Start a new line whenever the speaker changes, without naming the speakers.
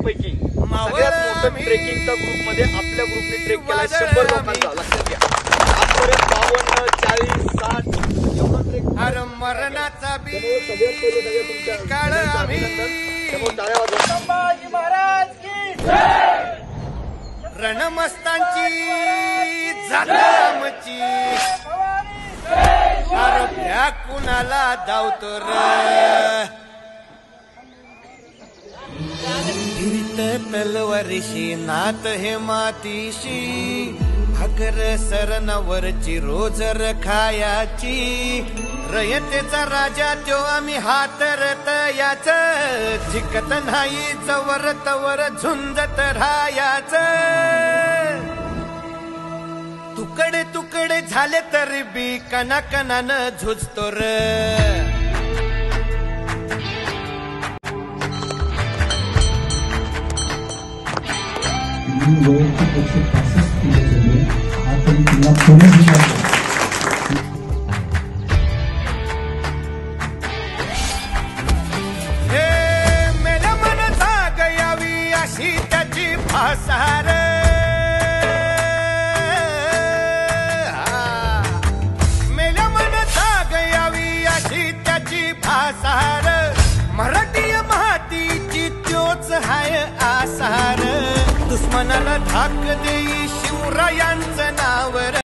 पैकी सगळ्यात मोठं ट्रेकिंगचा ग्रुप मध्ये आपल्या ग्रुपने ट्रेक केला 100 लोकांचा. लक्षात घ्या आजपर्यंत 52, 40, 60 एवढा ट्रेक.
अरे मरणाचा बी
सगळ्यात पहिले सगळ्या तुमच्या
काळ आम्ही
त्यामुळे टाळ्या वाजवा.
संभाजी महाराज की जय. रणमस्तांची जाता आमची अरे भ्या कुणाला धावतो र हिरीत तलवारीशी नात हे मातीशी भाकर सरणावरची रोजर खायाची रयतेचा राजा त्यो आम्ही हातरत याच झिकत नाही जवर तवर झुंजत राहायाच. तुकडे तुकडे झाले तरी बी कणाकणानं झुजतो र. हे मेल्या मन जाग यावी अशी त्याची फासार. मेल्या मन जाग यावी अशी त्याची फासार. मराठी महातीची त्योच हाय आसार. दुश्मनाला धाक देई शिवरायान